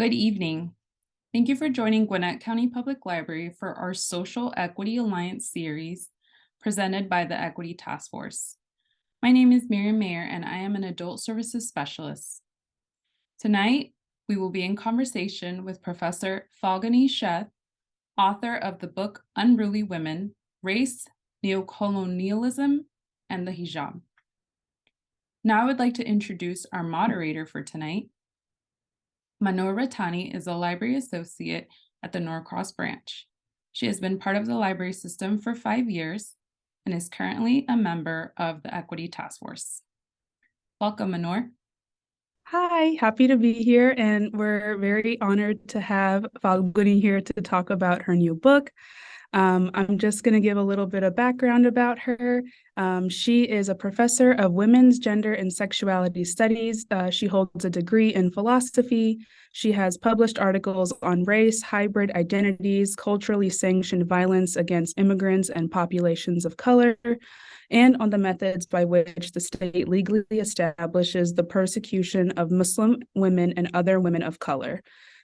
Good evening. Thank you for joining Gwinnett County Public Library for our Social Equity Alliance series presented by the Equity Task Force. My name is Miriam Mayer and I am an Adult Services Specialist. Tonight, we will be in conversation with Professor Falguni Sheth, author of the book Unruly Women, Race, Neocolonialism, and the Hijab. Now I would like to introduce our moderator for tonight. Manor Ratani is a library associate at the Norcross branch. She has been part of the library system for 5 years and is currently a member of the Equity Task Force. Welcome, Manor. Hi, happy to be here, and we're very honored to have Falguni here to talk about her new book. I'm just going to give a little bit of background about her. She is a professor of women's gender and sexuality studies. She holds a degree in philosophy. She has published articles on race, hybrid identities, culturally sanctioned violence against immigrants and populations of color, and on the methods by which the state legally establishes the persecution of Muslim women and other women of color.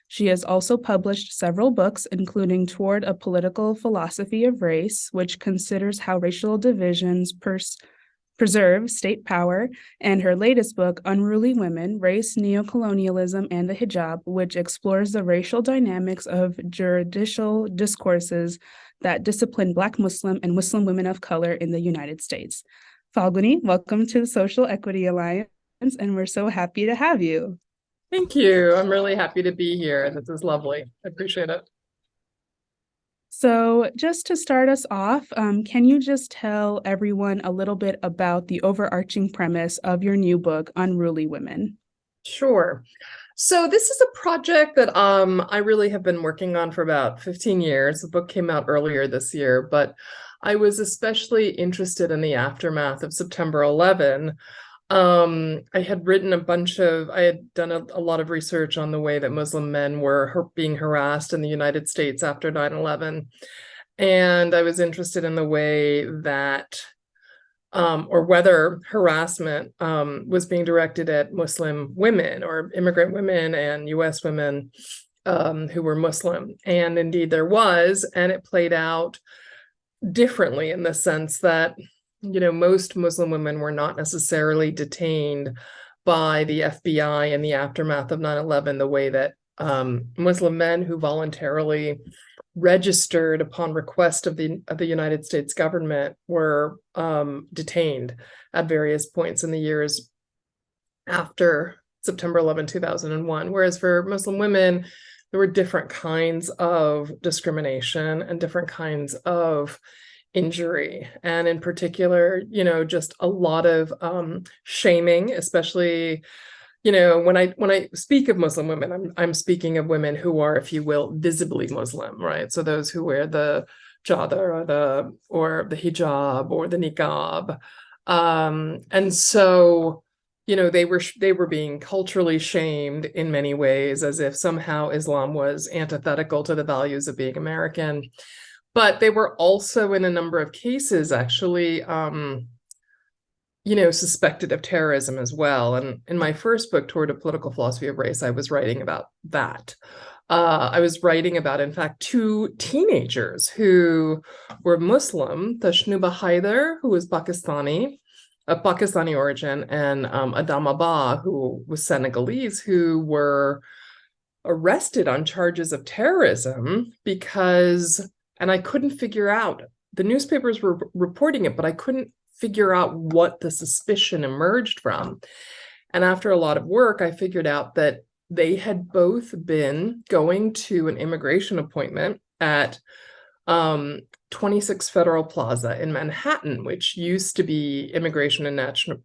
She has also published several books, including Toward a Political Philosophy of Race, which considers how racial divisions preserve state power, and her latest book, Unruly Women, Race, Neocolonialism, and the Hijab, which explores the racial dynamics of judicial discourses that discipline Black Muslim and Muslim women of color in the United States. Falguni, welcome to the Social Equity Alliance, and we're so happy to have you. Thank you. I'm really happy to be here. This is lovely. I appreciate it. So just to start us off, can you just tell everyone a little bit about the overarching premise of your new book, Unruly Women? Sure. So this is a project that I really have been working on for about 15 years. The book came out earlier this year, but I was especially interested in the aftermath of September 11. I had done a lot of research on the way that Muslim men were being harassed in the United States after 9/11. And I was interested in the way that, or whether harassment was being directed at Muslim women or immigrant women and US women who were Muslim. And indeed there was, and it played out differently in the sense that most Muslim women were not necessarily detained by the FBI in the aftermath of 9/11 the way that Muslim men who voluntarily registered upon request of the United States government were detained at various points in the years after September 11, 2001. Whereas for Muslim women, there were different kinds of discrimination and different kinds of injury, and in particular, just a lot of shaming, especially, when I speak of Muslim women, I'm speaking of women who are, if you will, visibly Muslim, right? So those who wear the chadar or the hijab or the niqab, and so they were being culturally shamed in many ways, as if somehow Islam was antithetical to the values of being American. But they were also, in a number of cases, actually, suspected of terrorism as well. And in my first book, Toward a Political Philosophy of Race, I was writing about that. I was writing about, in fact, 2 teenagers who were Muslim, Tashnuba Haider, who was Pakistani, of Pakistani origin, and Adama Ba, who was Senegalese, who were arrested on charges of terrorism because... And I couldn't figure out, the newspapers were reporting it, but I couldn't figure out what the suspicion emerged from. And after a lot of work, I figured out that they had both been going to an immigration appointment at 26 Federal Plaza in Manhattan, which used to be Immigration and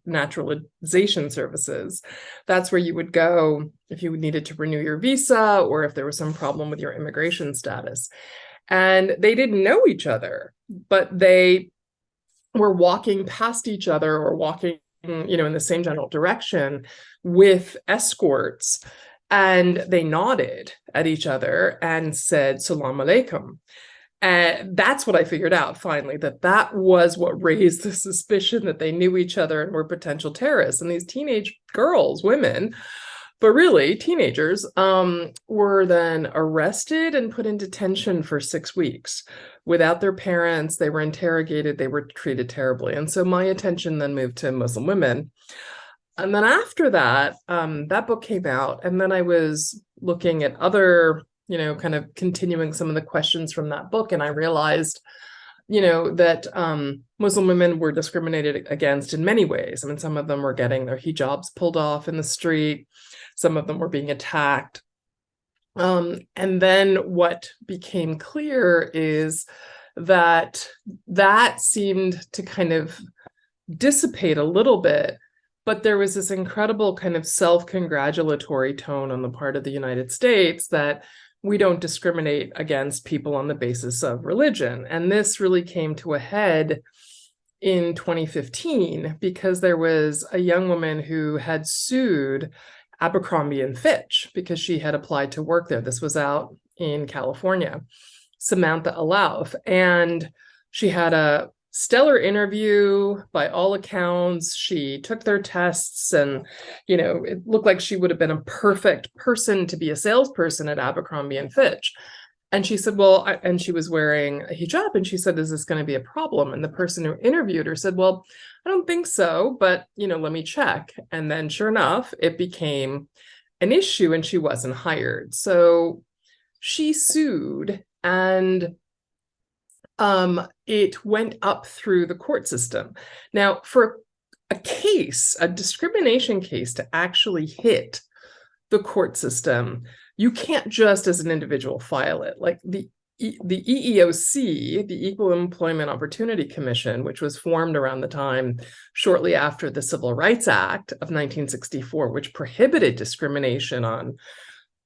Naturalization Services. That's where you would go if you needed to renew your visa or if there was some problem with your immigration status. And they didn't know each other, but they were walking past each other or walking, in the same general direction with escorts. And they nodded at each other and said, "Salam alaikum." And that's what I figured out finally, that was what raised the suspicion that they knew each other and were potential terrorists. And these teenage girls, women, But really, teenagers were then arrested and put in detention for 6 weeks without their parents. They were interrogated. They were treated terribly. And so my attention then moved to Muslim women. And then after that, that book came out. And then I was looking at other, kind of continuing some of the questions from that book. And I realized, that Muslim women were discriminated against in many ways. I mean, some of them were getting their hijabs pulled off in the street. Some of them were being attacked. And then what became clear is that seemed to kind of dissipate a little bit, but there was this incredible kind of self-congratulatory tone on the part of the United States that we don't discriminate against people on the basis of religion. And this really came to a head in 2015 because there was a young woman who had sued Abercrombie and Fitch because she had applied to work there. This was out in California, Samantha Alauf, and she had a stellar interview by all accounts. She took their tests and, it looked like she would have been a perfect person to be a salesperson at Abercrombie and Fitch. And she said, and she was wearing a hijab. And she said, is this going to be a problem? And the person who interviewed her said, well, I don't think so, but, let me check. And then sure enough, it became an issue and she wasn't hired. So she sued and it went up through the court system. Now, for a discrimination case to actually hit the court system, you can't just as an individual file it. Like the EEOC, the Equal Employment Opportunity Commission, which was formed around the time shortly after the Civil Rights Act of 1964, which prohibited discrimination on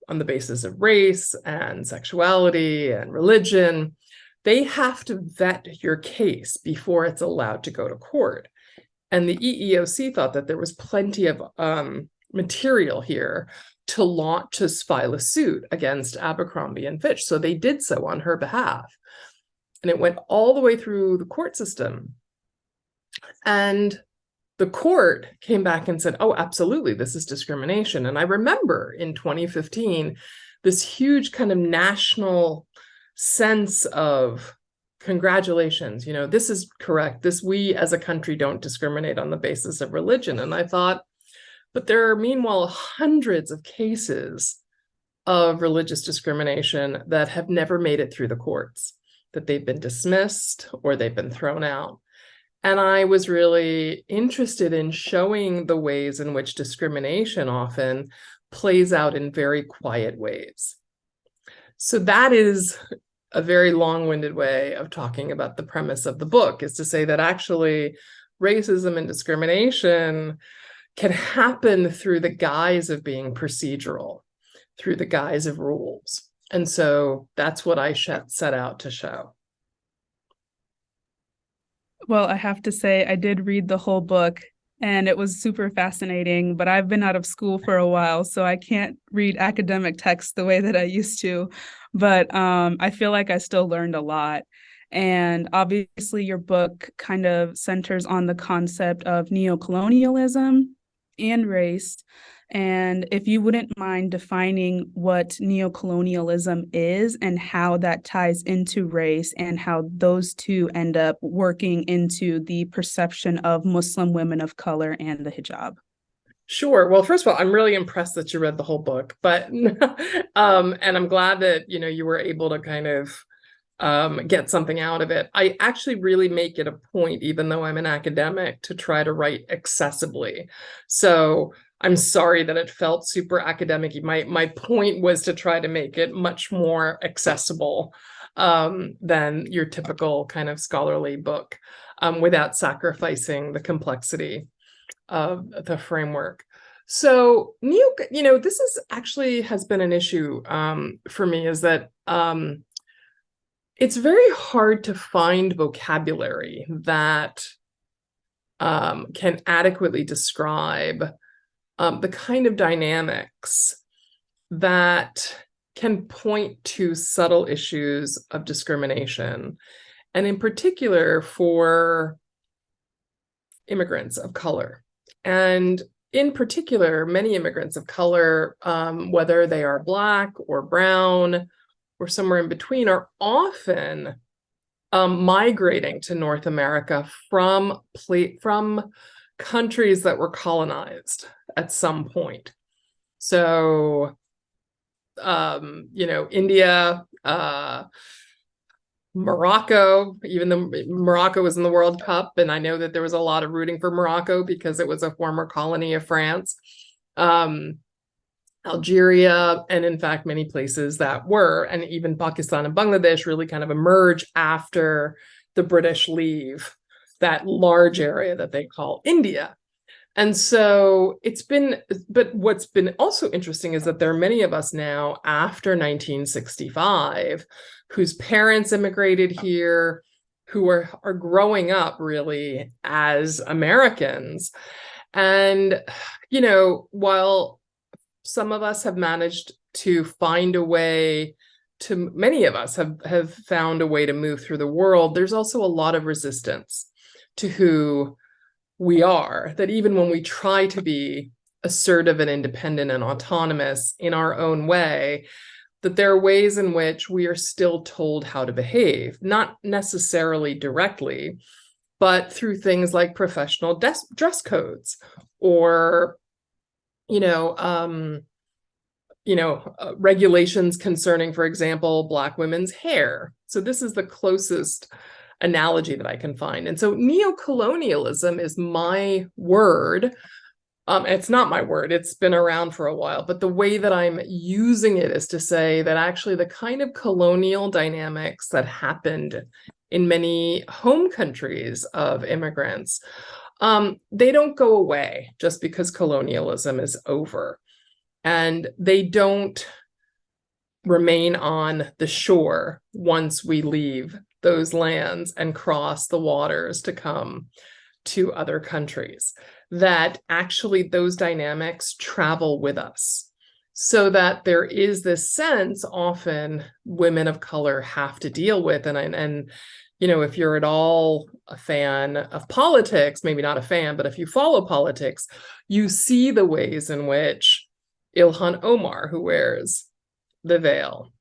the basis of race and sexuality and religion, they have to vet your case before it's allowed to go to court. And the EEOC thought that there was plenty of material here to file a suit against Abercrombie and Fitch. So they did so on her behalf. And it went all the way through the court system. And the court came back and said, oh, absolutely, this is discrimination. And I remember in 2015, this huge kind of national sense of congratulations, this is correct. We as a country don't discriminate on the basis of religion. And I thought, but there are meanwhile hundreds of cases of religious discrimination that have never made it through the courts, that they've been dismissed or they've been thrown out. And I was really interested in showing the ways in which discrimination often plays out in very quiet ways. So that is a very long-winded way of talking about the premise of the book, is to say that actually racism and discrimination can happen through the guise of being procedural, through the guise of rules. And so that's what I set out to show. Well, I have to say, I did read the whole book and it was super fascinating, but I've been out of school for a while, so I can't read academic texts the way that I used to. But I feel like I still learned a lot. And obviously, your book kind of centers on the concept of neocolonialism and race. And if you wouldn't mind defining what neocolonialism is and how that ties into race and how those two end up working into the perception of Muslim women of color and the hijab. Sure. Well, first of all, I'm really impressed that you read the whole book, but and I'm glad that you were able to kind of get something out of it. I actually really make it a point, even though I'm an academic, to try to write accessibly. So I'm sorry that it felt super academic. My point was to try to make it much more accessible than your typical kind of scholarly book, without sacrificing the complexity of the framework. So, this is actually has been an issue for me, is that it's very hard to find vocabulary that can adequately describe the kind of dynamics that can point to subtle issues of discrimination, and in particular for immigrants of color. And in particular, many immigrants of color, whether they are Black or brown or somewhere in between, are often migrating to North America from countries that were colonized at some point. So, India, Morocco, even though Morocco was in the World Cup, and I know that there was a lot of rooting for Morocco because it was a former colony of France. Algeria, and in fact, many places that were, and even Pakistan and Bangladesh really kind of emerge after the British leave that large area that they call India. And so but what's been also interesting is that there are many of us now after 1965 whose parents immigrated here, who are growing up really as Americans. And, while some of us have managed to find a way many of us have found a way to move through the world, there's also a lot of resistance to who we are, that even when we try to be assertive and independent and autonomous in our own way, that there are ways in which we are still told how to behave, not necessarily directly, but through things like professional dress codes or, regulations concerning, for example, Black women's hair. So this is the closest analogy that I can find. And so neocolonialism is my word. It's not my word. It's been around for a while, but the way that I'm using it is to say that actually the kind of colonial dynamics that happened in many home countries of immigrants, they don't go away just because colonialism is over. And they don't remain on the shore once we leave those lands and cross the waters to come to other countries, that actually those dynamics travel with us, so that there is this sense often women of color have to deal with. And if you're at all a fan of politics, maybe not a fan, but if you follow politics, you see the ways in which Ilhan Omar, who wears the veil,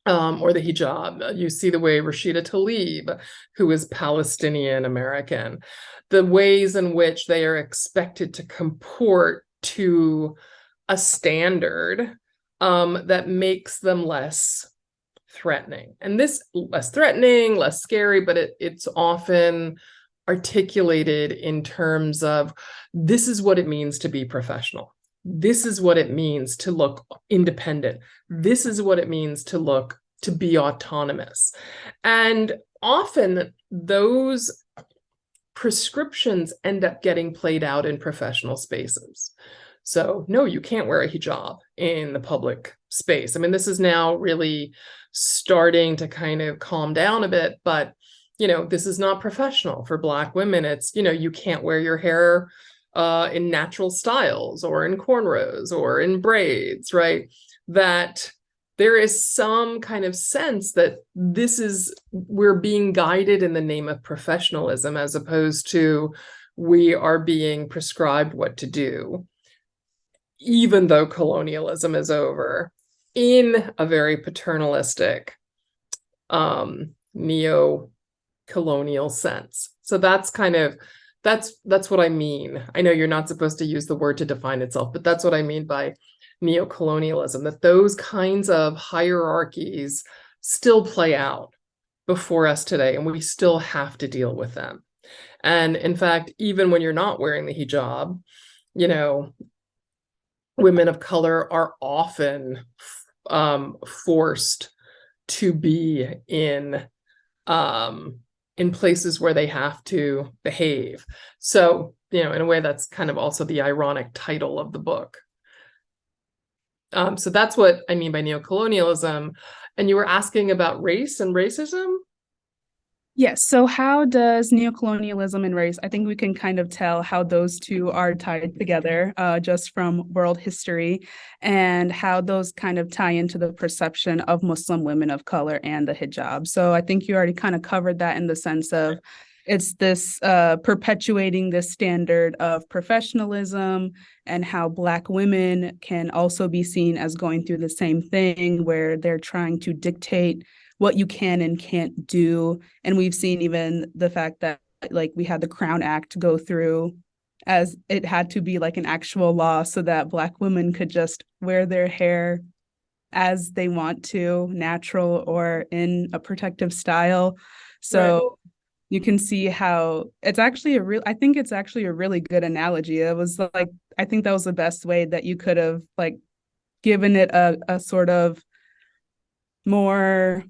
or the hijab. You see the way Rashida Tlaib, who is Palestinian American, the ways in which they are expected to comport to a standard that makes them less threatening. And this less threatening, less scary, but it's often articulated in terms of this is what it means to be professional. This is what it means to look independent. This is what it means to be autonomous. And often those prescriptions end up getting played out in professional spaces. So no, you can't wear a hijab in the public space. I mean, this is now really starting to kind of calm down a bit, but this is not professional for Black women. It's, you can't wear your hair in natural styles or in cornrows or in braids, right? That there is some kind of sense that we're being guided in the name of professionalism, as opposed to we are being prescribed what to do, even though colonialism is over, in a very paternalistic, neo-colonial sense. So that's what I mean. I know you're not supposed to use the word to define itself, but that's what I mean by neocolonialism, that those kinds of hierarchies still play out before us today, and we still have to deal with them. And in fact, even when you're not wearing the hijab, women of color are often forced to be in places where they have to behave. So, in a way, that's kind of also the ironic title of the book. So that's what I mean by neocolonialism. And you were asking about race and racism? Yes. So how does neocolonialism and race, I think we can kind of tell how those two are tied together just from world history, and how those kind of tie into the perception of Muslim women of color and the hijab. So I think you already kind of covered that in the sense of it's this perpetuating this standard of professionalism and how Black women can also be seen as going through the same thing where they're trying to dictate what you can and can't do. And we've seen even the fact that like we had the Crown Act go through as it had to be like an actual law so that Black women could just wear their hair as they want to, natural or in a protective style. So Right. you can see how it's actually I think it's actually a really good analogy. It was like, I think that was the best way that you could have like given it a sort of more,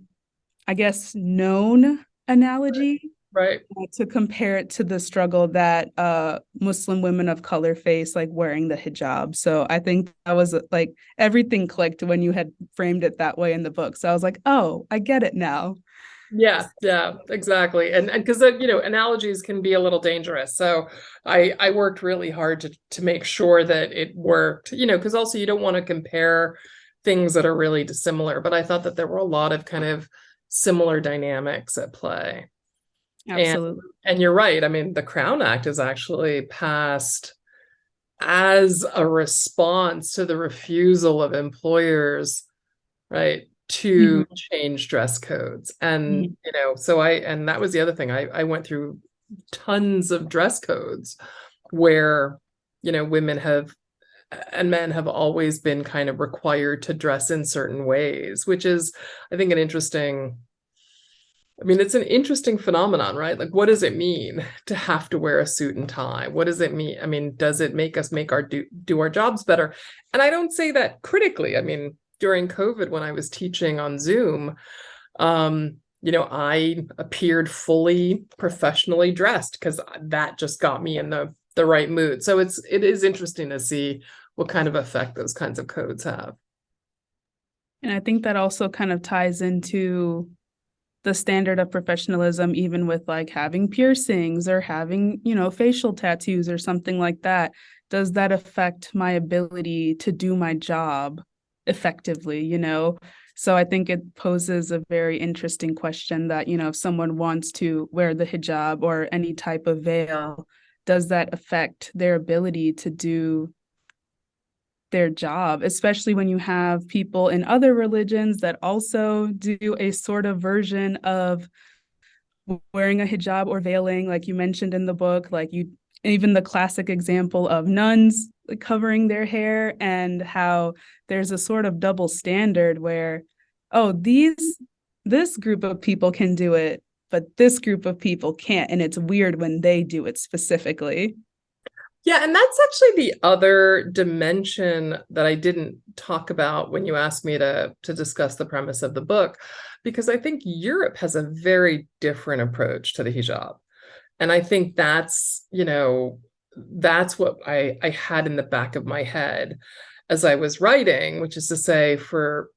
I guess, known analogy Right. to compare it to the struggle that Muslim women of color face, like wearing the hijab. So I think that was like everything clicked when you had framed it that way in the book. So I was like, oh, I get it now. Yeah, yeah, exactly. And because you know, analogies can be a little dangerous. So I worked really hard to make sure that it worked, you know, because also you don't want to compare things that are really dissimilar. But I thought that there were a lot of kind of similar dynamics at play. And Absolutely. and you're right. I mean, the Crown Act is actually passed as a response to the refusal of employers, right, to Mhm. change dress codes. And, Mhm. you know, so and that was the other thing. I went through tons of dress codes where, you know, women have and men have always been kind of required to dress in certain ways, which is, I think, I mean, it's an interesting phenomenon, right? Like, what does it mean to have to wear a suit and tie? What does it mean? I mean, does it make us make our do our jobs better? And I don't say that critically. I mean, during COVID, when I was teaching on Zoom, you know, I appeared fully professionally dressed because that just got me in the right mood. So it is interesting to see what kind of effect those kinds of codes have. And I think that also kind of ties into the standard of professionalism, even with like having piercings or having, you know, facial tattoos or something like that. Does that affect my ability to do my job effectively, you know? So I think it poses a very interesting question that, you know, if someone wants to wear the hijab or any type of veil, does that affect their ability to do their job, especially when you have people in other religions that also do a sort of version of wearing a hijab or veiling, like you mentioned in the book, like you even the classic example of nuns covering their hair and how there's a sort of double standard where, oh, this group of people can do it, but this group of people can't. And it's weird when they do it specifically. Yeah, and that's actually the other dimension that I didn't talk about when you asked me to discuss the premise of the book, because I think Europe has a very different approach to the hijab. And I think that's, you know, that's what I had in the back of my head as I was writing, which is to say for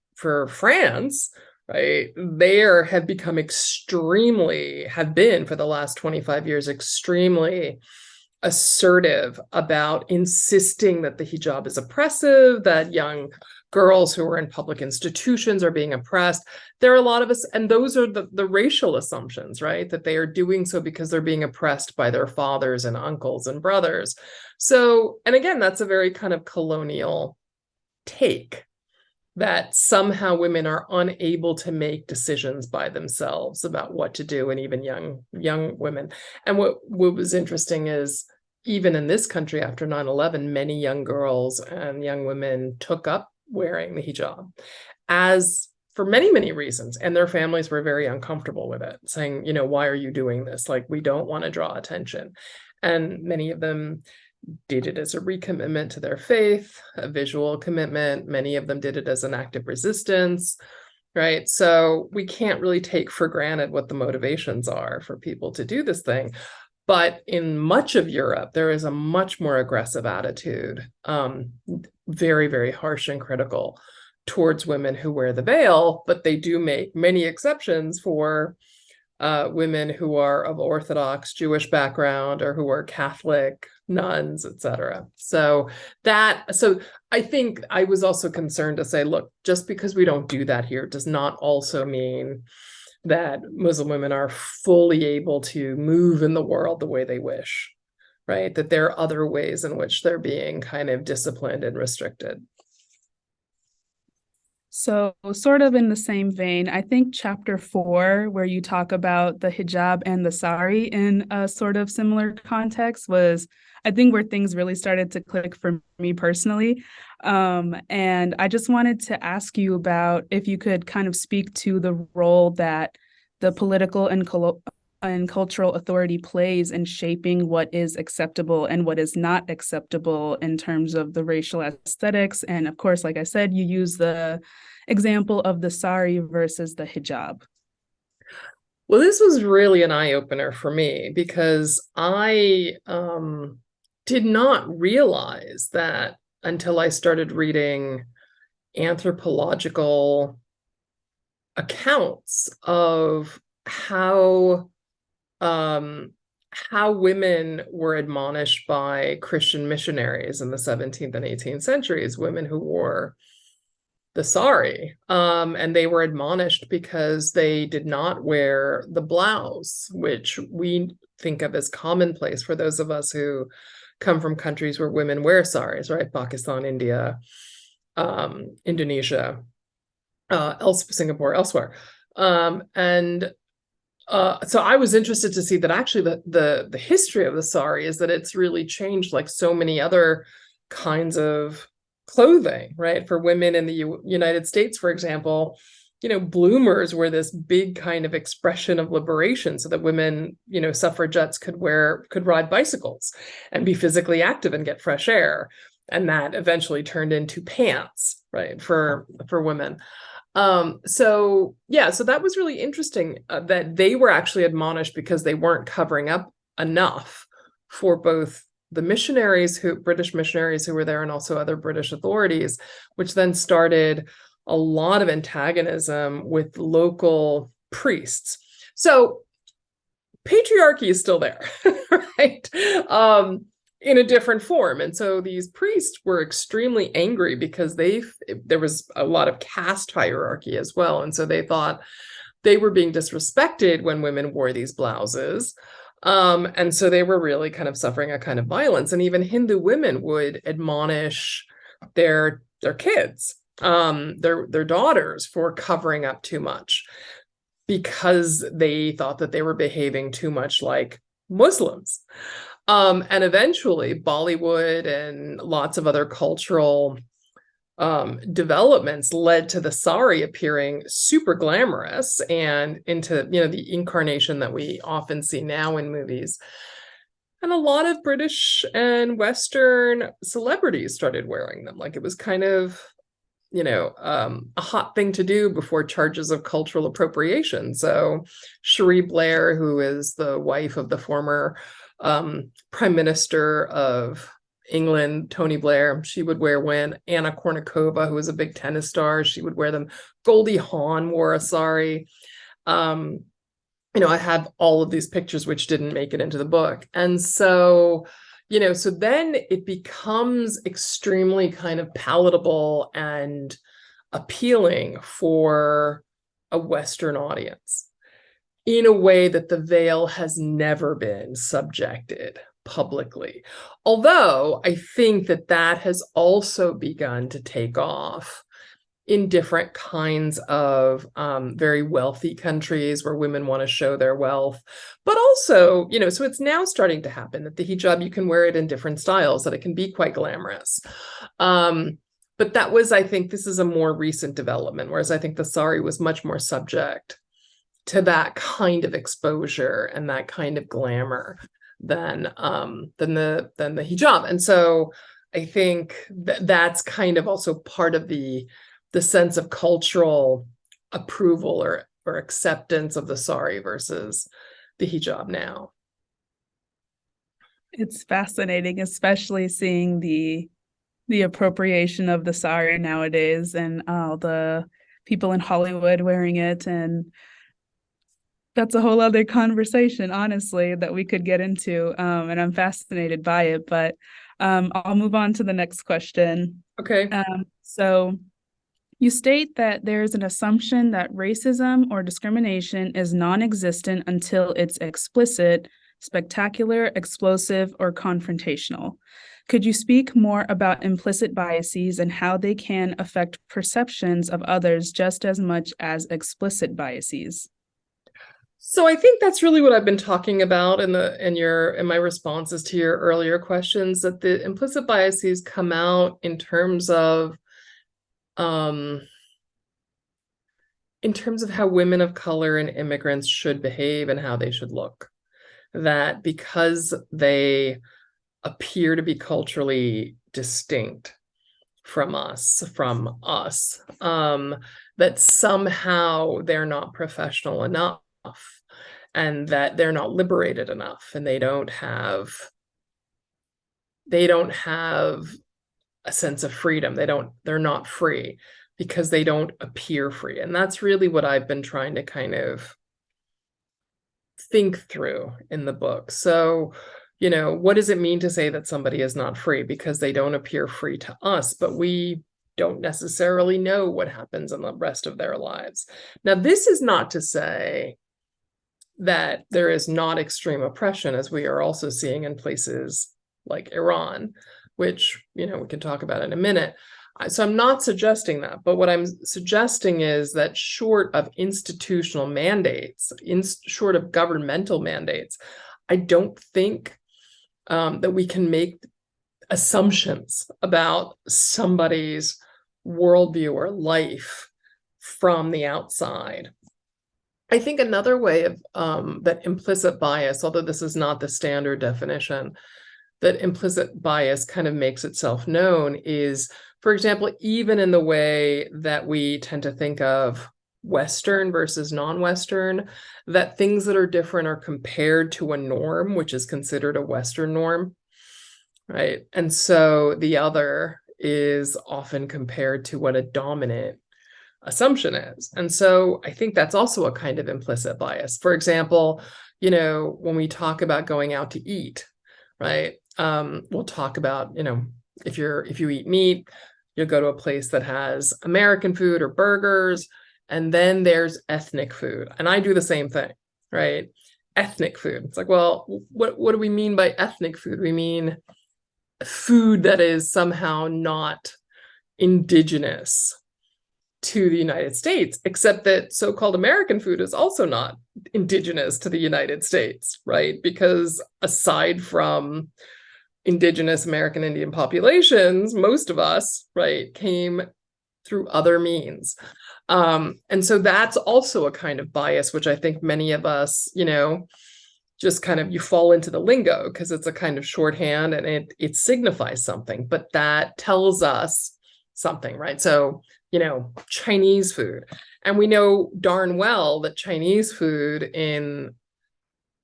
France, right, there have become have been for the last 25 years extremely assertive about insisting that the hijab is oppressive, that young girls who are in public institutions are being oppressed. There are a lot of us, and those are the racial assumptions, right? That they are doing so because they're being oppressed by their fathers and uncles and brothers. So, and again, that's a very kind of colonial take that somehow women are unable to make decisions by themselves about what to do, and even young women. And what was interesting is even in this country after 9/11, many young girls and young women took up wearing the hijab as for many reasons, and their families were very uncomfortable with it, saying, you know, why are you doing this? Like, we don't want to draw attention. And many of them did it as a recommitment to their faith, a visual commitment. Many of them did it as an act of resistance, right? So we can't really take for granted what the motivations are for people to do this thing. But in much of Europe, there is a much more aggressive attitude, very harsh and critical towards women who wear the veil, but they do make many exceptions for women who are of Orthodox Jewish background or who are Catholic, nuns, etc. So I think I was also concerned to say, look, just because we don't do that here does not also mean that Muslim women are fully able to move in the world the way they wish, right? That there are other ways in which they're being kind of disciplined and restricted. So, sort of in the same vein, I think chapter 4, where you talk about the hijab and the sari in a sort of similar context, was, I think, where things really started to click for me personally. And I just wanted to ask you about if you could kind of speak to the role that the political and cultural authority plays in shaping what is acceptable and what is not acceptable in terms of the racial aesthetics. And of course, like I said, you use the example of the sari versus the hijab. Well, this was really an eye-opener for me because I did not realize that until I started reading anthropological accounts of how women were admonished by Christian missionaries in the 17th and 18th centuries, women who wore the sari, and they were admonished because they did not wear the blouse, which we think of as commonplace for those of us who come from countries where women wear saris, right? Pakistan, India, Indonesia, Singapore, elsewhere. So I was interested to see that actually the history of the sari is that it's really changed like so many other kinds of clothing, right? For women in the United States, for example, bloomers were this big kind of expression of liberation so that women, suffragettes could ride bicycles and be physically active and get fresh air. And that eventually turned into pants, right, for women. So that was really interesting that they were actually admonished because they weren't covering up enough for both the British missionaries who were there and also other British authorities, which then started a lot of antagonism with local priests. So patriarchy is still there, right? In a different form. And so these priests were extremely angry because there was a lot of caste hierarchy as well. And so they thought they were being disrespected when women wore these blouses. And so they were really kind of suffering a kind of violence. And even Hindu women would admonish their kids, their daughters, for covering up too much because they thought that they were behaving too much like Muslims. And eventually Bollywood and lots of other cultural developments led to the sari appearing super glamorous and into, the incarnation that we often see now in movies. And a lot of British and Western celebrities started wearing them. Like it was kind of, a hot thing to do before charges of cultural appropriation. So Cherie Blair, who is the wife of the former Prime Minister of England, Tony Blair, she would wear one. Anna Kournikova, who was a big tennis star, she would wear them. Goldie Hawn wore a sari. I have all of these pictures which didn't make it into the book. And so, so then it becomes extremely kind of palatable and appealing for a Western audience in a way that the veil has never been subjected publicly. Although I think that has also begun to take off in different kinds of very wealthy countries where women want to show their wealth. But also, so it's now starting to happen that the hijab, you can wear it in different styles, that it can be quite glamorous. But I think this is a more recent development, whereas I think the sari was much more subject to that kind of exposure and that kind of glamour than the hijab. And so I think that's kind of also part of the sense of cultural approval or acceptance of the sari versus the hijab now. It's fascinating, especially seeing the appropriation of the sari nowadays and all the people in Hollywood wearing it. And that's a whole other conversation, honestly, that we could get into. And I'm fascinated by it, but I'll move on to the next question. Okay. So You state that there is an assumption that racism or discrimination is non-existent until it's explicit, spectacular, explosive, or confrontational. Could you speak more about implicit biases and how they can affect perceptions of others just as much as explicit biases? So I think that's really what I've been talking about in my responses to your earlier questions, that the implicit biases come out in terms of how women of color and immigrants should behave and how they should look. That because they appear to be culturally distinct from us, that somehow they're not professional enough, and that they're not liberated enough, and they don't have a sense of freedom. They're not free because they don't appear free. And that's really what I've been trying to kind of think through in the book. So, what does it mean to say that somebody is not free? Because they don't appear free to us, but we don't necessarily know what happens in the rest of their lives. Now, this is not to say that there is not extreme oppression, as we are also seeing in places like Iran, which, we can talk about in a minute. So I'm not suggesting that, but what I'm suggesting is that short of institutional mandates, short of governmental mandates, I don't think that we can make assumptions about somebody's worldview or life from the outside. I think another way of that implicit bias, although this is not the standard definition, that implicit bias kind of makes itself known is, for example, even in the way that we tend to think of Western versus non-Western, that things that are different are compared to a norm, which is considered a Western norm, right? And so the other is often compared to what a dominant assumption is. And so I think that's also a kind of implicit bias. For example, when we talk about going out to eat, right? We'll talk about, if you eat meat, you'll go to a place that has American food or burgers, and then there's ethnic food. And I do the same thing, right? Ethnic food. It's like, well, what do we mean by ethnic food? We mean food that is somehow not indigenous to the United States, except that so-called American food is also not indigenous to the United States, right? Because aside from indigenous American Indian populations, most of us, right, came through other means. And so that's also a kind of bias, which I think many of us, just kind of, you fall into the lingo because it's a kind of shorthand and it signifies something, but that tells us something, right? So, Chinese food. And we know darn well that Chinese food in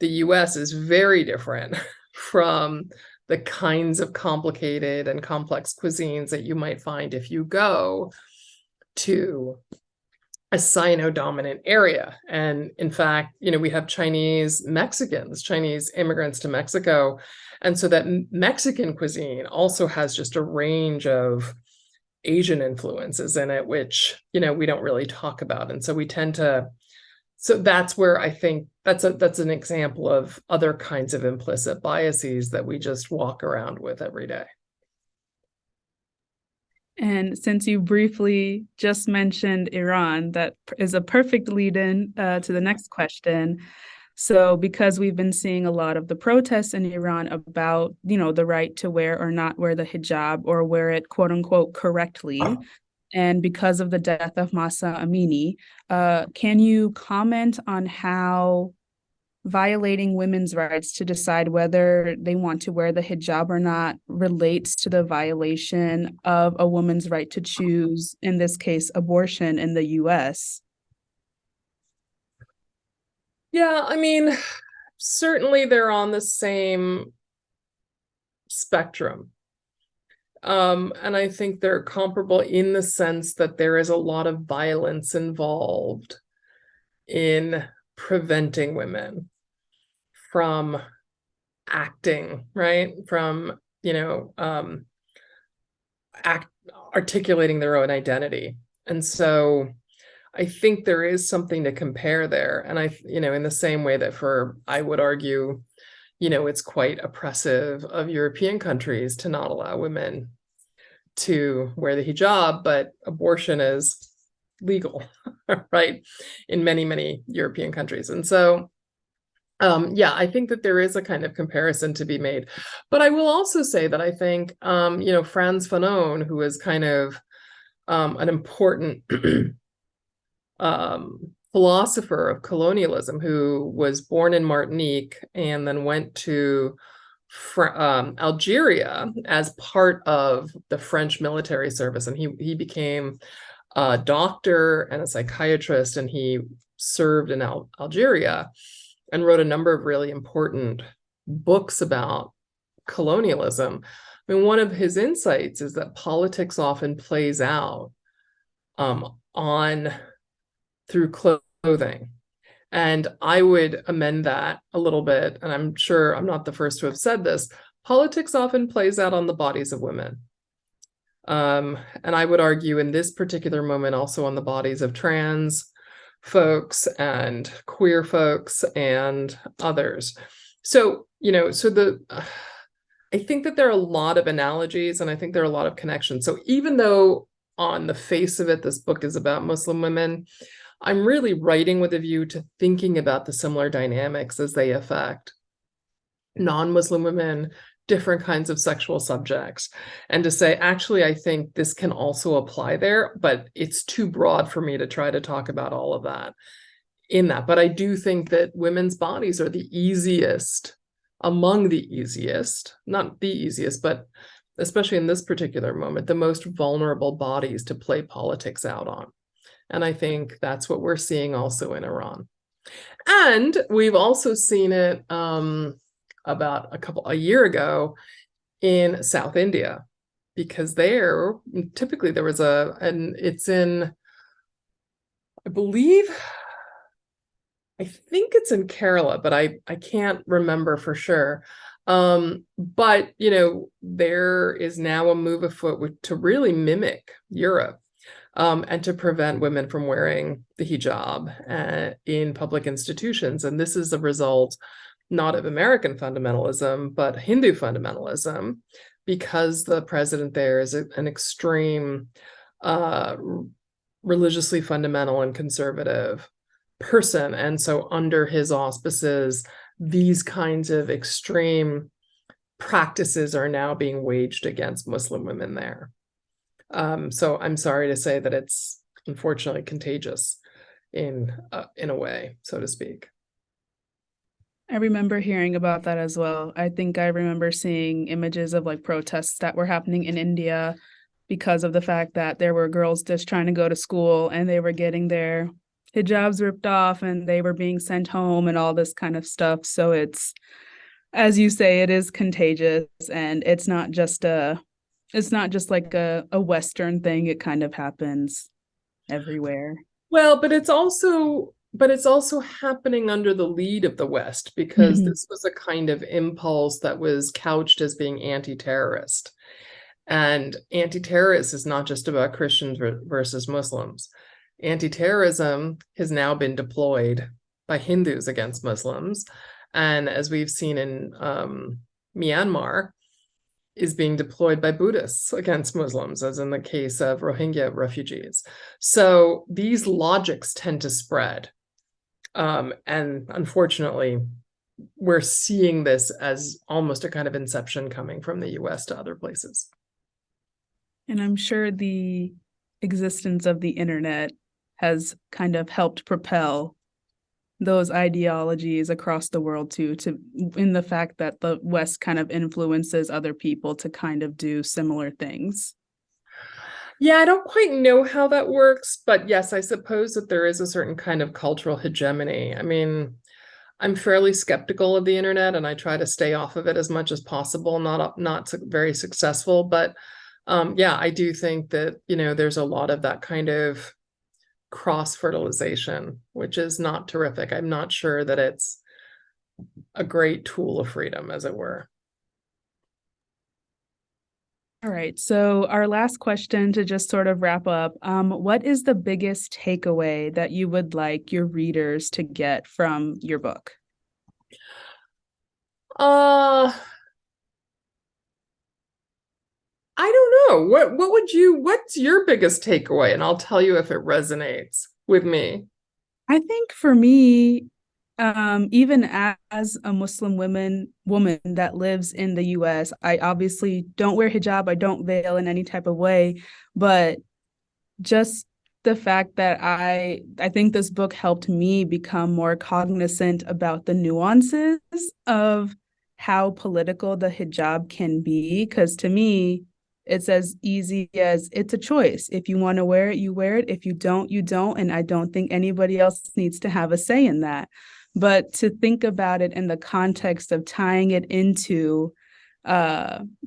the US is very different from the kinds of complicated and complex cuisines that you might find if you go to a Sino-dominant area. And in fact, we have Chinese immigrants to Mexico. And so that Mexican cuisine also has just a range of Asian influences in it, which, we don't really talk about. And so so that's where I think that's an example of other kinds of implicit biases that we just walk around with every day. And since you briefly just mentioned Iran, that is a perfect lead-in to the next question. So because we've been seeing a lot of the protests in Iran about, the right to wear or not wear the hijab or wear it, quote unquote, correctly, and because of the death of Mahsa Amini, can you comment on how violating women's rights to decide whether they want to wear the hijab or not relates to the violation of a woman's right to choose, in this case, abortion in the US? Yeah, I mean, certainly they're on the same spectrum. And I think they're comparable in the sense that there is a lot of violence involved in preventing women from acting, right? From, articulating their own identity. And so I think there is something to compare there. And in the same way that I would argue, it's quite oppressive of European countries to not allow women to wear the hijab, but abortion is legal, right, in many, many European countries. And so, I think that there is a kind of comparison to be made. But I will also say that I think, Frantz Fanon, who is kind of an important philosopher of colonialism, who was born in Martinique and then went to Algeria as part of the French military service. And he became a doctor and a psychiatrist, and he served in Algeria and wrote a number of really important books about colonialism. I mean, one of his insights is that politics often plays out through clothing. And I would amend that a little bit, and I'm sure I'm not the first to have said this. Politics often plays out on the bodies of women. And I would argue in this particular moment also on the bodies of trans folks and queer folks and others. So, I think that there are a lot of analogies, and I think there are a lot of connections. So even though on the face of it, this book is about Muslim women, I'm really writing with a view to thinking about the similar dynamics as they affect non-Muslim women, different kinds of sexual subjects, and to say, actually, I think this can also apply there, but it's too broad for me to try to talk about all of that in that. But I do think that women's bodies are the easiest, among the easiest, not the easiest, but especially in this particular moment, the most vulnerable bodies to play politics out on. And I think that's what we're seeing also in Iran. And we've also seen it about a year ago in South India, because there typically there was it's in, I think it's in Kerala, but I can't remember for sure. But there is now a move afoot to really mimic Europe. And to prevent women from wearing the hijab in public institutions. And this is a result not of American fundamentalism, but Hindu fundamentalism, because the president there is an extreme religiously fundamental and conservative person. And so under his auspices, these kinds of extreme practices are now being waged against Muslim women there. So I'm sorry to say that it's unfortunately contagious in a way, so to speak. I remember hearing about that as well. I think I remember seeing images of like protests that were happening in India because of the fact that there were girls just trying to go to school and they were getting their hijabs ripped off and they were being sent home and all this kind of stuff. So it's, as you say, it is contagious, and it's not just like a Western thing. It kind of happens everywhere. Well, but it's also happening under the lead of the West, because this was a kind of impulse that was couched as being anti-terrorist. And anti-terrorist is not just about Christians versus Muslims. Anti-terrorism has now been deployed by Hindus against Muslims. And as we've seen in Myanmar, is being deployed by Buddhists against Muslims, as in the case of Rohingya refugees. So these logics tend to spread. And unfortunately, we're seeing this as almost a kind of inception coming from the US to other places. And I'm sure the existence of the internet has kind of helped propel those ideologies across the world too, in the fact that the West kind of influences other people to kind of do similar things. Yeah, I don't quite know how that works, but yes, I suppose that there is a certain kind of cultural hegemony. I mean, I'm fairly skeptical of the internet, and I try to stay off of it as much as possible. Not very successful, but I do think that there's a lot of that kind of cross-fertilization, which is not terrific. I'm not sure that it's a great tool of freedom, as it were. All right. So our last question to just sort of wrap up, what is the biggest takeaway that you would like your readers to get from your book? Uh, I don't know. What's your biggest takeaway? And I'll tell you if it resonates with me. I think for me, even as a Muslim woman that lives in the US, I obviously don't wear hijab, I don't veil in any type of way, but just the fact that I think this book helped me become more cognizant about the nuances of how political the hijab can be. Because to me, it's as easy as it's a choice. If you want to wear it, you wear it. If you don't, you don't. And I don't think anybody else needs to have a say in that. But to think about it in the context of tying it into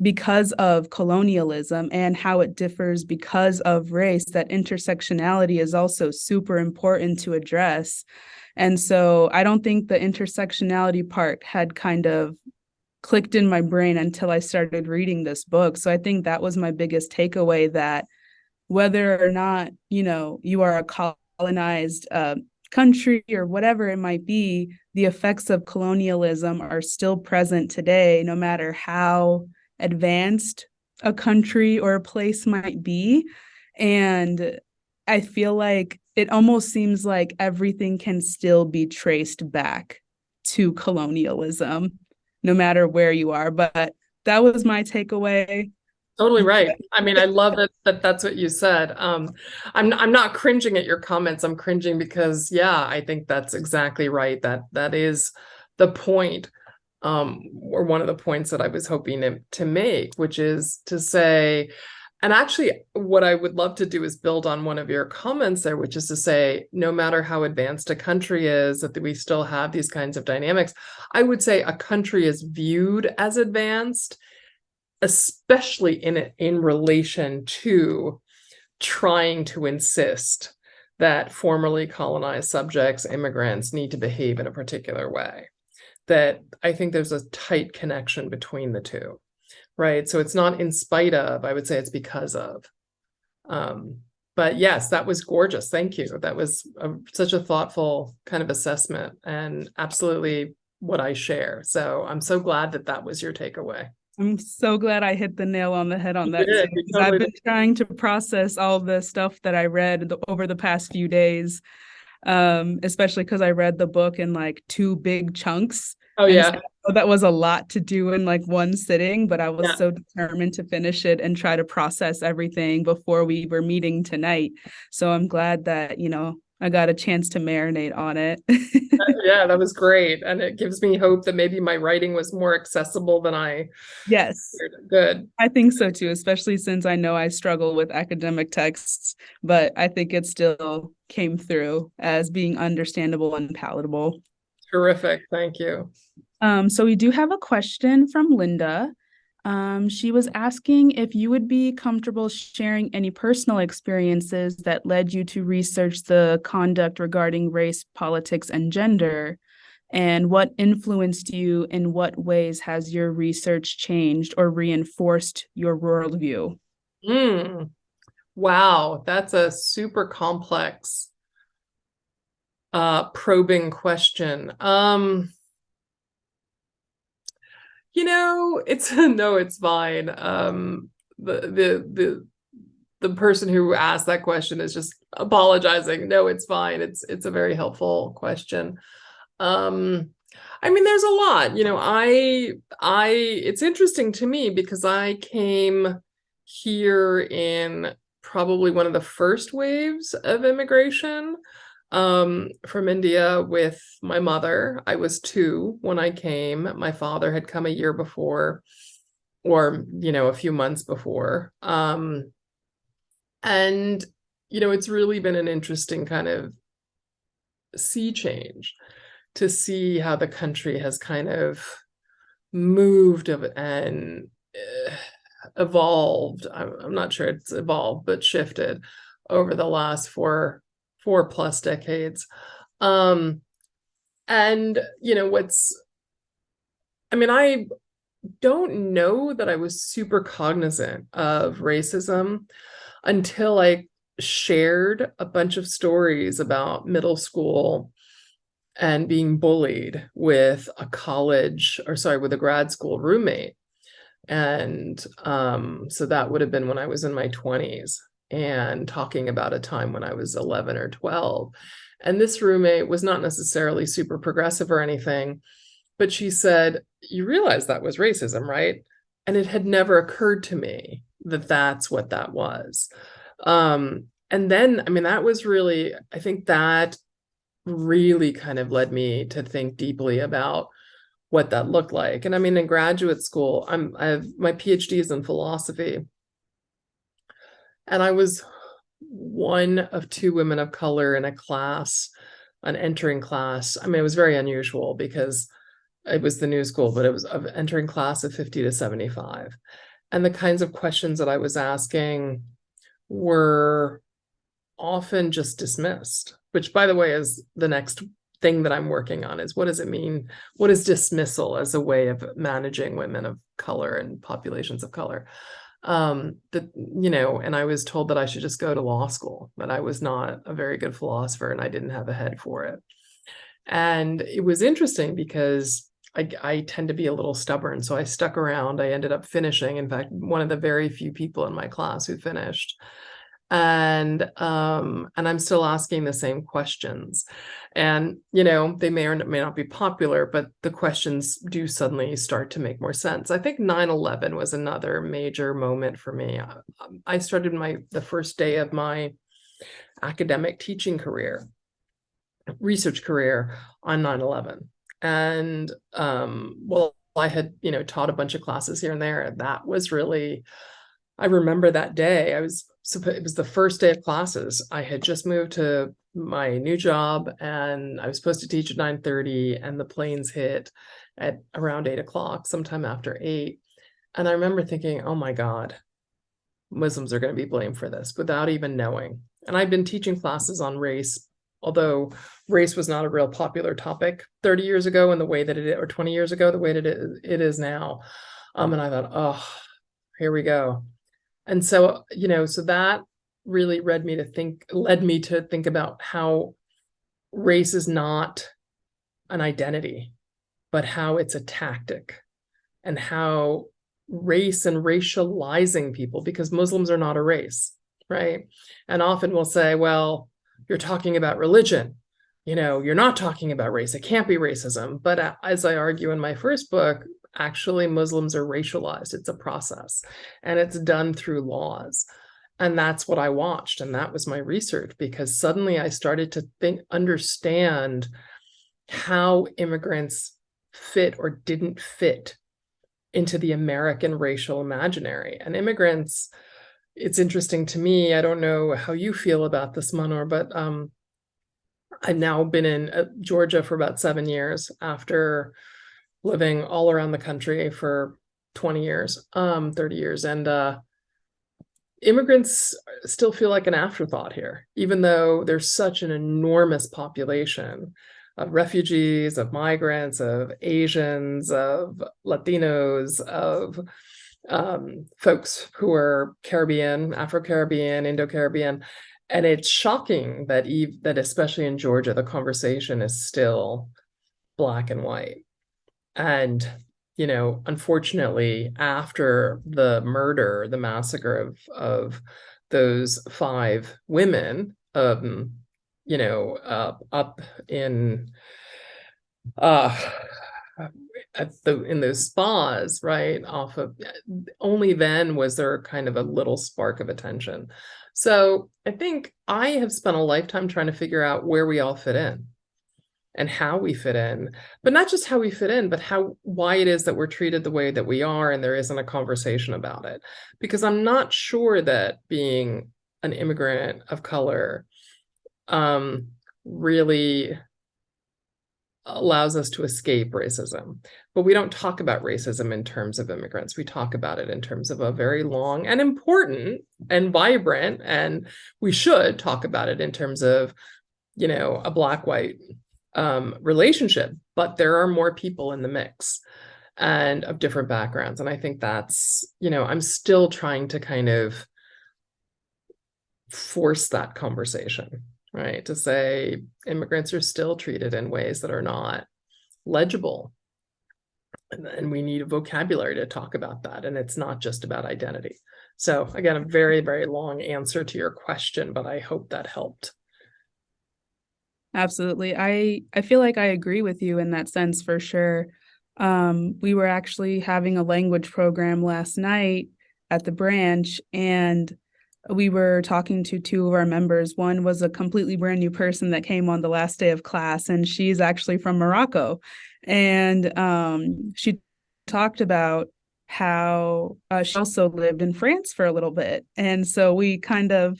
because of colonialism and how it differs because of race, that intersectionality is also super important to address. And so I don't think the intersectionality part had kind of clicked in my brain until I started reading this book. So I think that was my biggest takeaway, that whether or not, you are a colonized country or whatever it might be, the effects of colonialism are still present today, no matter how advanced a country or a place might be. And I feel like it almost seems like everything can still be traced back to colonialism, no matter where you are. But that was my takeaway. Totally right. I mean, I love it that that's what you said. I'm not cringing at your comments. I'm cringing because, yeah, I think that's exactly right. That is the point, or one of the points that I was hoping to make, which is to say, and actually, what I would love to do is build on one of your comments there, which is to say, no matter how advanced a country is, that we still have these kinds of dynamics. I would say a country is viewed as advanced, especially in relation to trying to insist that formerly colonized subjects, immigrants, need to behave in a particular way. That I think there's a tight connection between the two, right? So it's not in spite of, I would say it's because of. But yes, that was gorgeous. Thank you. That was such a thoughtful kind of assessment, and absolutely what I share. So I'm so glad that that was your takeaway. I'm so glad I hit the nail on the head on that too, because Totally I've been trying to process all the stuff that I read over the past few days, especially because I read the book in like two big chunks. Oh, And yeah. so that was a lot to do in like one sitting, but I was Yeah. so determined to finish it and try to process everything before we were meeting tonight. So I'm glad that, I got a chance to marinate on it. Yeah, that was great. And it gives me hope that maybe my writing was more accessible than I Yes. feared. Good. I think so too, especially since I know I struggle with academic texts, but I think it still came through as being understandable and palatable. Terrific. Thank you. So we do have a question from Linda. She was asking if you would be comfortable sharing any personal experiences that led you to research the conduct regarding race, politics, and gender. And what influenced you? In what ways has your research changed or reinforced your worldview? Mm, wow, that's a super complex, probing question. It's no, it's fine. The person who asked that question is just apologizing. No, it's fine. It's a very helpful question. I mean, there's a lot, it's interesting to me because I came here in probably one of the first waves of immigration, from India with my mother. I was 2 when I came. My father had come a year before, or, a few months before. And, it's really been an interesting kind of sea change to see how the country has kind of moved and evolved. I'm not sure it's evolved, but shifted over the last four plus decades. And I mean, don't know that I was super cognizant of racism until I shared a bunch of stories about middle school and being bullied with a with a grad school roommate. And so that would have been when I was in my 20s and talking about a time when I was 11 or 12. And this roommate was not necessarily super progressive or anything, but she said, "You realize that was racism, right?" And it had never occurred to me that that's what that was. And then, I mean, that was really, I think that really kind of led me to think deeply about what that looked like. And I mean, in graduate school, I have my PhD is in philosophy, and I was one of two women of color in a class, an entering class. I mean, it was very unusual because it was the new school, but it was an entering class of 50 to 75. And the kinds of questions that I was asking were often just dismissed, which, by the way, is the next thing that I'm working on, is what does it mean? What is dismissal as a way of managing women of color and populations of color? And I was told that I should just go to law school, that I was not a very good philosopher and I didn't have a head for it. And it was interesting because I tend to be a little stubborn. So I stuck around. I ended up finishing. In fact, one of the very few people in my class who finished. And I'm still asking the same questions. And, they may or may not be popular, but the questions do suddenly start to make more sense. I think 9/11 was another major moment for me. I started the first day of my academic teaching career, research career, on 9/11. And I had, taught a bunch of classes here and there. And that was really, I remember that day. It was the first day of classes. I had just moved to my new job and I was supposed to teach at 9:30, and the planes hit at around 8 o'clock, sometime after 8. And I remember thinking, oh my God, Muslims are going to be blamed for this, without even knowing. And I'd been teaching classes on race, although race was not a real popular topic 30 years ago in the way that or 20 years ago, the way that it is now. And I thought, oh, here we go. And so, so that really led me to think about how race is not an identity, but how it's a tactic, and how race and racializing people, because Muslims are not a race, right? And often we'll say, well, you're talking about religion, you're not talking about race. It can't be racism. But as I argue in my first book, actually Muslims are racialized. It's a process, and it's done through laws. And that's what I watched. And that was my research, because suddenly I started to understand how immigrants fit or didn't fit into the American racial imaginary. And immigrants, it's interesting to me, I don't know how you feel about this, Manor, but I've now been in Georgia for about 7 years after living all around the country for 20 years, 30 years. And immigrants still feel like an afterthought here, even though there's such an enormous population of refugees, of migrants, of Asians, of Latinos, of folks who are Caribbean, Afro-Caribbean, Indo-Caribbean. And it's shocking that especially in Georgia, the conversation is still black and white. And, unfortunately, after the massacre of those 5 women, up in in those spas, right, only then was there kind of a little spark of attention. So I think I have spent a lifetime trying to figure out where we all fit in and how we fit in, but not just how we fit in, but why it is that we're treated the way that we are, and there isn't a conversation about it. Because I'm not sure that being an immigrant of color really allows us to escape racism. But we don't talk about racism in terms of immigrants. We talk about it in terms of a very long and important and vibrant, and we should talk about it in terms of, a black-white relationship. But there are more people in the mix. and of different backgrounds. And I think that's, I'm still trying to kind of force that conversation, right? To say immigrants are still treated in ways that are not legible. And we need a vocabulary to talk about that. And it's not just about identity. So again, a very, very long answer to your question, but I hope that helped. Absolutely. I feel like I agree with you in that sense for sure. We were actually having a language program last night at the branch, and we were talking to two of our members. One was a completely brand new person that came on the last day of class, and she's actually from Morocco. And she talked about how she also lived in France for a little bit. And so we kind of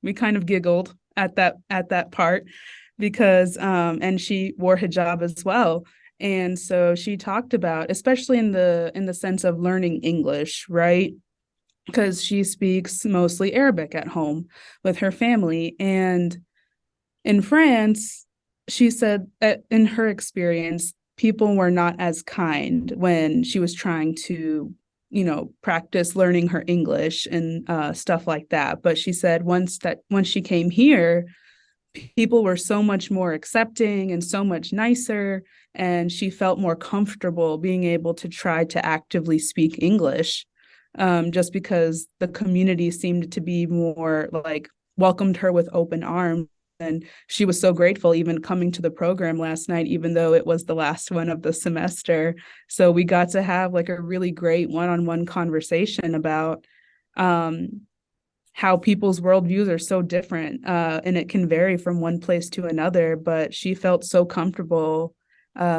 giggled at that part because and she wore hijab as well. And so she talked about, especially in the sense of learning English, right? Because she speaks mostly Arabic at home with her family. And in France, she said that in her experience, people were not as kind when she was trying to, practice learning her English and stuff like that. But she said once she came here, people were so much more accepting and so much nicer, and she felt more comfortable being able to try to actively speak English, just because the community seemed to be more like welcomed her with open arms. And she was so grateful even coming to the program last night, even though it was the last one of the semester. So we got to have like a really great one-on-one conversation about how people's worldviews are so different, and it can vary from one place to another. But she felt so comfortable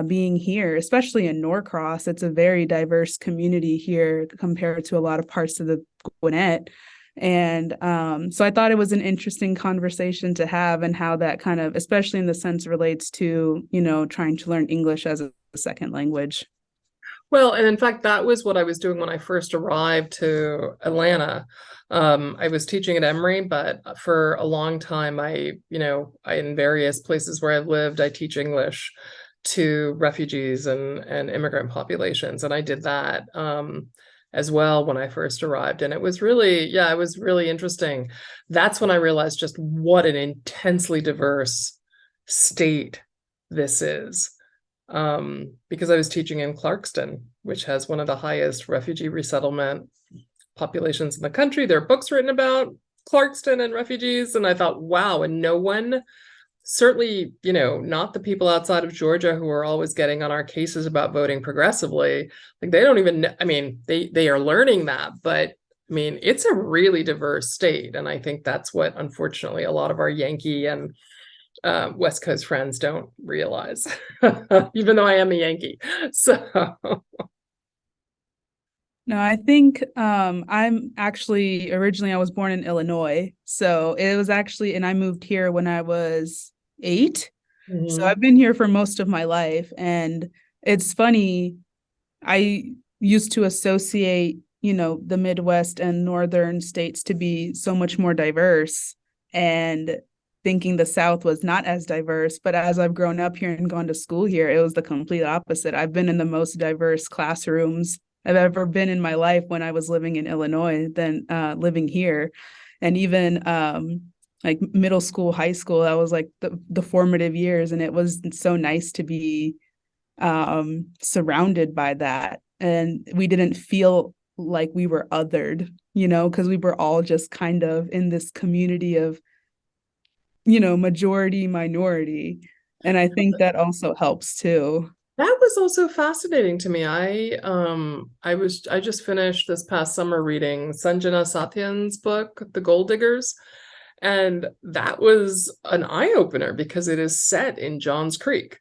being here, especially in Norcross. It's a very diverse community here compared to a lot of parts of the Gwinnett. And so I thought it was an interesting conversation to have, and how that kind of, especially in the sense, relates to, trying to learn English as a second language. Well, and in fact, that was what I was doing when I first arrived to Atlanta. I was teaching at Emory, but for a long time, in various places where I've lived, I teach English to refugees and immigrant populations. And I did that as well when I first arrived. And it was really interesting. That's when I realized just what an intensely diverse state this is. Because I was teaching in Clarkston, which has one of the highest refugee resettlement populations in the country. There are books written about Clarkston and refugees. And I thought, wow, and no one, certainly, not the people outside of Georgia who are always getting on our cases about voting progressively. Like they don't even know, they are learning that, but it's a really diverse state. And I think that's what, unfortunately, a lot of our Yankee and West Coast friends don't realize, even though I am a Yankee. So no, I think I'm actually originally I was born in Illinois. So it was actually, and I moved here when I was 8. So I've been here for most of my life. And it's funny, I used to associate, the Midwest and northern states to be so much more diverse, and thinking the South was not as diverse. But as I've grown up here and gone to school here, it was the complete opposite. I've been in the most diverse classrooms I've ever been in my life when I was living in Illinois than living here. And even like middle school, high school, that was like the formative years. And it was so nice to be surrounded by that. And we didn't feel like we were othered, because we were all just kind of in this community of, majority, minority. And I think that also helps too. that was also fascinating to me. I just finished this past summer reading Sanjana Satyan's book, The Gold Diggers. And that was an eye-opener because it is set in Johns Creek.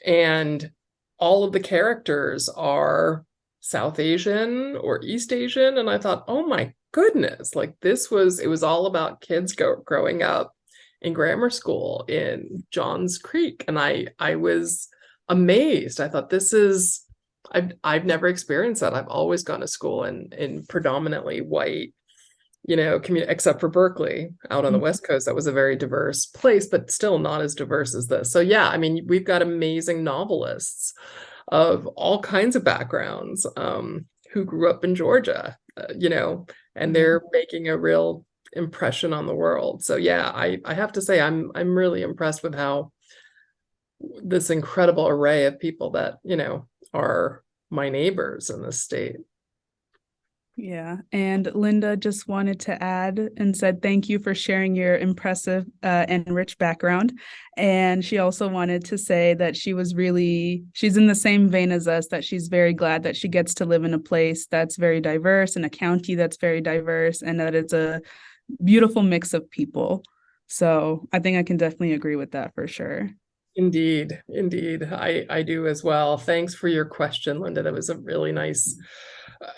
And all of the characters are South Asian or East Asian. And I thought, oh my goodness, like it was all about kids growing up in grammar school in Johns Creek. And I was amazed. I thought I've never experienced that. I've always gone to school in predominantly white, except for Berkeley out on the West Coast. That was a very diverse place, but still not as diverse as this. So yeah, we've got amazing novelists of all kinds of backgrounds, who grew up in Georgia, and they're making a real impression on the world. So yeah, I have to say I'm really impressed with how this incredible array of people that, are my neighbors in this state. Yeah, and Linda just wanted to add and said thank you for sharing your impressive and rich background. And she also wanted to say that she's in the same vein as us, that she's very glad that she gets to live in a place that's very diverse, in a county that's very diverse, and that it's a beautiful mix of people. So I think I can definitely agree with that for sure. Indeed, indeed. I do as well. Thanks for your question, Linda. That was a really nice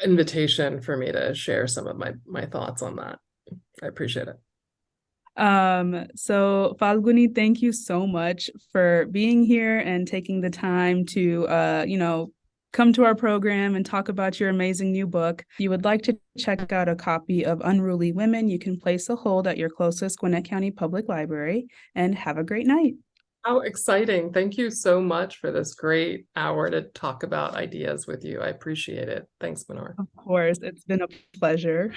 invitation for me to share some of my thoughts on that. I appreciate it. So Falguni, thank you so much for being here and taking the time to come to our program and talk about your amazing new book. If you would like to check out a copy of Unruly Women, you can place a hold at your closest Gwinnett County Public Library, and have a great night. How exciting. Thank you so much for this great hour to talk about ideas with you. I appreciate it. Thanks, Manor. Of course, it's been a pleasure.